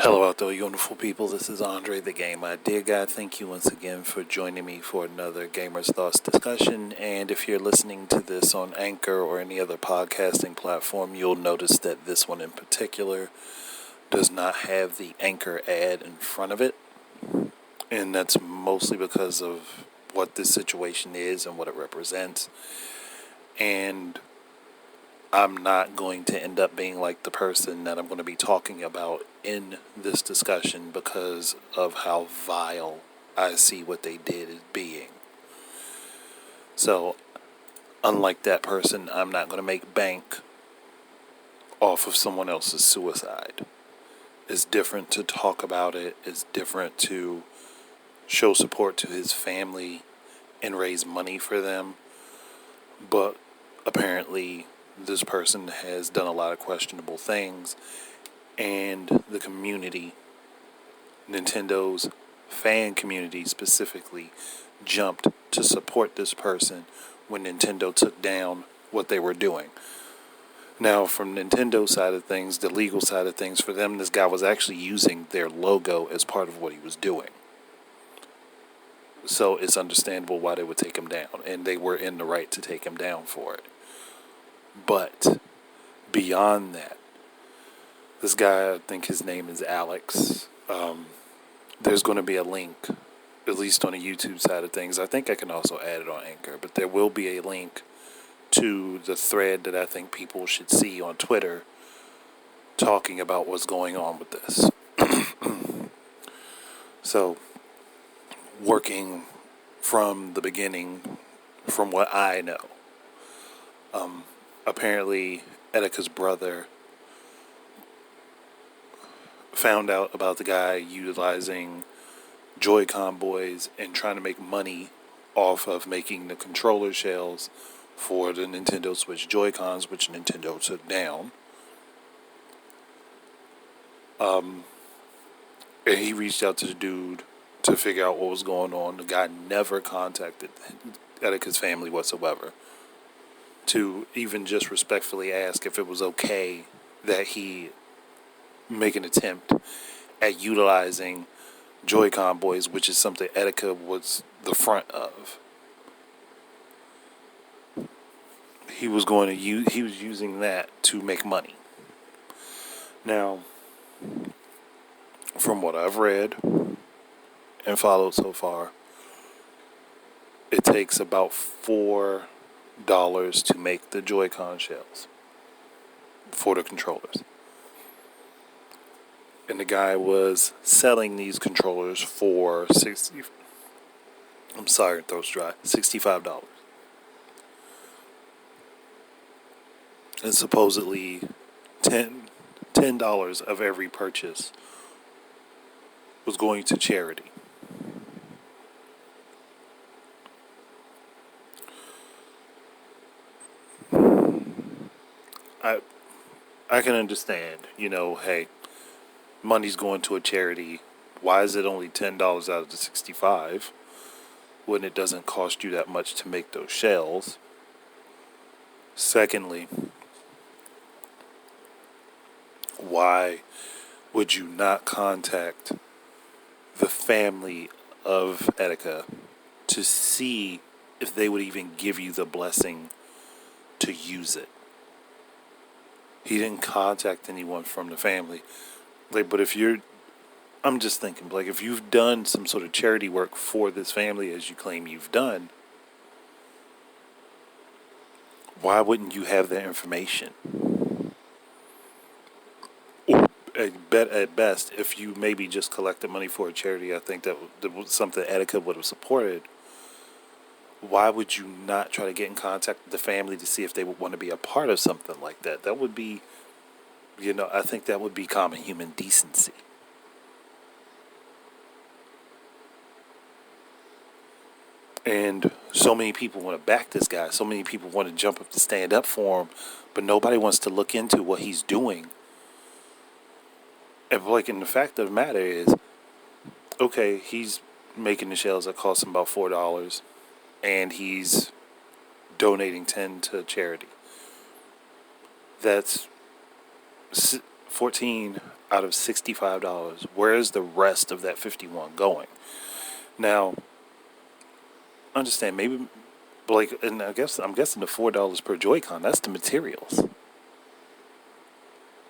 Hello out there, you wonderful people. This is Andre the Game Idea Guy. Thank you once again for joining me for another Gamer's Thoughts discussion. And if you're listening to this on Anchor or any other podcasting platform, you'll notice that this one in particular does not have the Anchor ad in front of it. And that's mostly because of what this situation is and what it represents. And I'm not going to end up being like the person that I'm going to be talking about in this discussion because of how vile I see what they did as being. So, unlike that person, I'm not going to make bank off of someone else's suicide. It's different to talk about it. It's different to show support to his family and raise money for them. But apparently, this person has done a lot of questionable things, and the community, Nintendo's fan community specifically, jumped to support this person when Nintendo took down what they were doing. Now, from Nintendo's side of things, the legal side of things, for them, this guy was actually using their logo as part of what he was doing. So it's understandable why they would take him down, and they were in the right to take him down for it. But beyond that, this guy, I think his name is Alex. There's going to be a link, at least on the YouTube side of things. I think I can also add it on Anchor, but there will be a link to the thread that I think people should see on Twitter talking about what's going on with this. So, working from the beginning, from what I know, apparently Etika's brother found out about the guy utilizing Joy-Con boys and trying to make money off of making the controller shells for the Nintendo Switch Joy-Cons, which Nintendo took down. And he reached out to the dude to figure out what was going on. The guy never contacted Etika's family whatsoever to even just respectfully ask if it was okay that he make an attempt at utilizing Joy-Con boys, which is something Etika was the front of. He was using that to make money. Now, from what I've read and followed so far, it takes about $4 to make the Joy-Con shells for the controllers. And the guy was selling these controllers for $65. And supposedly $10 of every purchase was going to charity. I can understand, hey, money's going to a charity. Why is it only $10 out of the $65 when it doesn't cost you that much to make those shells? Secondly, why would you not contact the family of Etika to see if they would even give you the blessing to use it? He didn't contact anyone from the family. But I'm just thinking, if you've done some sort of charity work for this family as you claim you've done, why wouldn't you have their information? Or at best, if you maybe just collected money for a charity, I think that was something Etika would have supported. Why would you not try to get in contact with the family to see if they would want to be a part of something like that? That would be, I think that would be common human decency. And so many people want to back this guy. So many people want to jump up to stand up for him. But nobody wants to look into what he's doing. And and the fact of the matter is, okay, he's making the shells that cost him about $4. And he's donating 10 to charity. That's 14 out of $65, where is the rest of that 51 going? Now, understand, maybe, like, and I'm guessing the $4 per Joy-Con, that's the materials.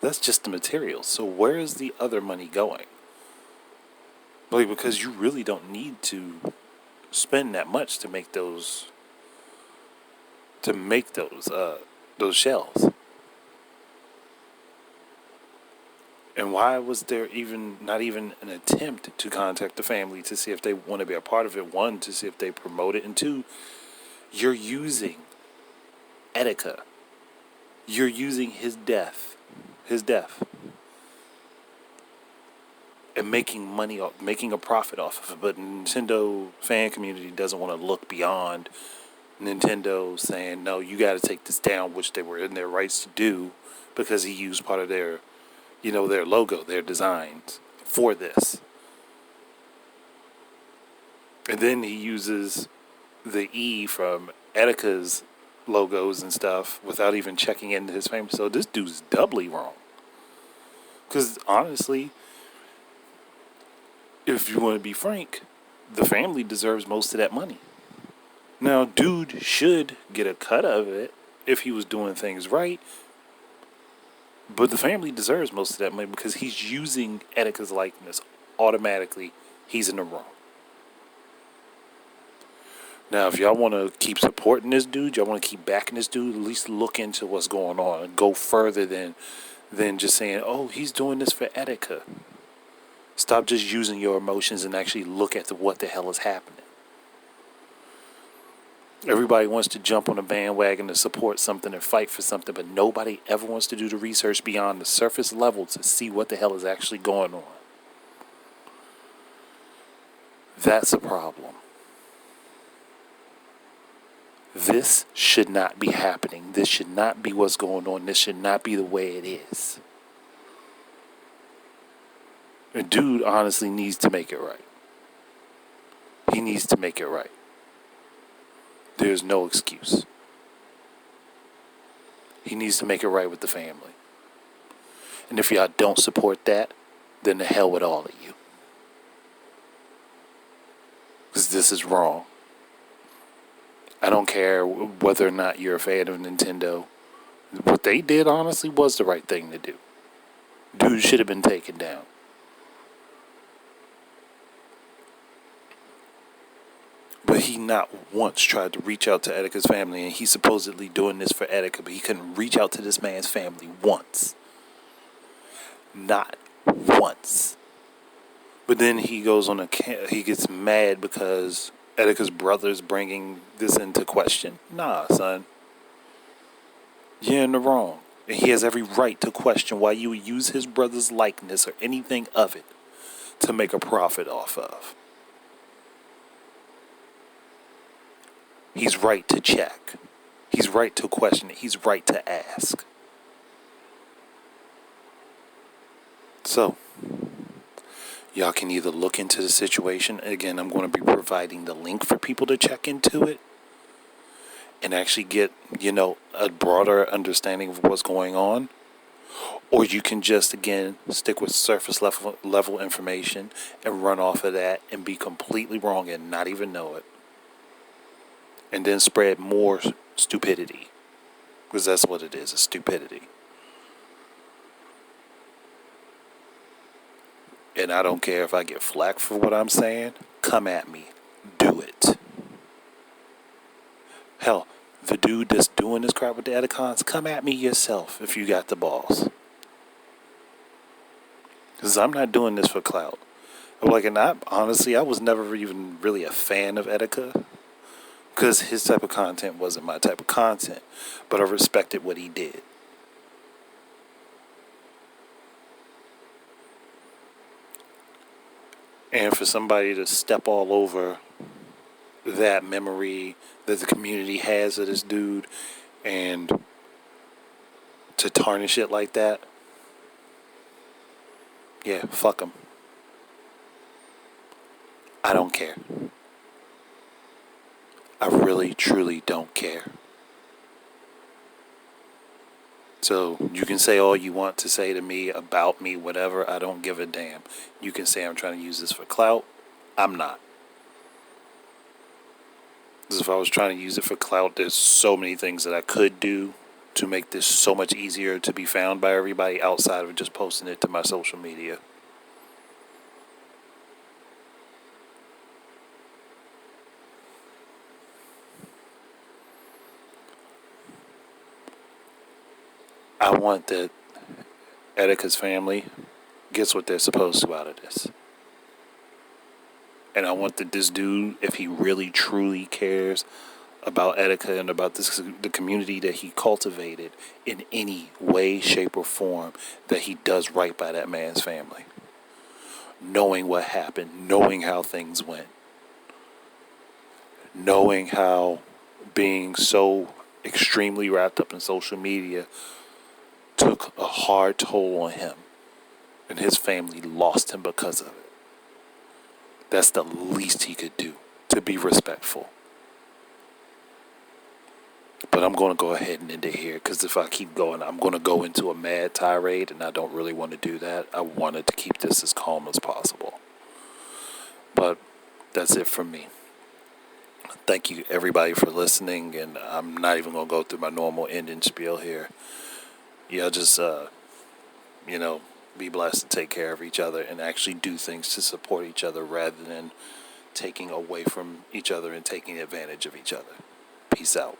That's just the materials. So where is the other money going? Like, because you really don't need to spend that much to make those shells. And why was there not even an attempt to contact the family to see if they want to be a part of it? One, to see if they promote it, and two, you're using Etika. You're using his death, and making a profit off of it. But Nintendo fan community doesn't want to look beyond Nintendo saying, no, you got to take this down, which they were in their rights to do, because he used part of their logo, their designs for this. And then he uses the E from Etika's logos and stuff without even checking into his family. So this dude's doubly wrong. Because honestly, if you want to be frank, the family deserves most of that money. Now, dude should get a cut of it if he was doing things right. But the family deserves most of that money because he's using Etika's likeness. Automatically, he's in the wrong. Now, if y'all want to keep supporting this dude, y'all want to keep backing this dude, at least look into what's going on and go further than just saying, oh, he's doing this for Etika. Stop just using your emotions and actually look at what the hell is happening. Everybody wants to jump on a bandwagon to support something and fight for something, but nobody ever wants to do the research beyond the surface level to see what the hell is actually going on. That's a problem. This should not be happening. This should not be what's going on. This should not be the way it is. A dude honestly needs to make it right. He needs to make it right. There's no excuse. He needs to make it right with the family. And if y'all don't support that, then the hell with all of you. Because this is wrong. I don't care whether or not you're a fan of Nintendo. What they did, honestly, was the right thing to do. Dude should have been taken down. But he not once tried to reach out to Etika's family, and he's supposedly doing this for Etika, but he couldn't reach out to this man's family once. Not once. But then he goes on he gets mad because Etika's brother's bringing this into question. Nah, son. You're in the wrong. And he has every right to question why you would use his brother's likeness or anything of it to make a profit off of. He's right to check. He's right to question it. He's right to ask. So, y'all can either look into the situation. Again, I'm going to be providing the link for people to check into it and actually get, a broader understanding of what's going on. Or you can just, again, stick with surface level information and run off of that and be completely wrong and not even know it. And then spread more stupidity. Because that's what it is, a stupidity. And I don't care if I get flack for what I'm saying. Come at me. Do it. Hell, the dude that's doing this crap with the Etikons, come at me yourself if you got the balls. Because I'm not doing this for clout. Honestly, I was never even really a fan of Etika. Because his type of content wasn't my type of content. But I respected what he did. And for somebody to step all over that memory that the community has of this dude and to tarnish it like that, yeah, fuck him. I don't care. I really, truly don't care. So you can say all you want to say to me, about me, whatever. I don't give a damn. You can say I'm trying to use this for clout. I'm not. Because if I was trying to use it for clout, there's so many things that I could do to make this so much easier to be found by everybody outside of just posting it to my social media. I want that Etika's family gets what they're supposed to out of this. And I want that this dude, if he really truly cares about Etika and about this, the community that he cultivated in any way, shape, or form, that he does right by that man's family. Knowing what happened, knowing how things went, knowing how being so extremely wrapped up in social media took a hard toll on him, and his family lost him because of it. That's the least he could do, to be respectful. But I'm going to go ahead and end it here, because if I keep going, I'm going to go into a mad tirade, and I don't really want to do that. I wanted to keep this as calm as possible. But that's it from me. Thank you, everybody, for listening, and I'm not even going to go through my normal ending spiel here. Yeah, just, be blessed and take care of each other and actually do things to support each other rather than taking away from each other and taking advantage of each other. Peace out.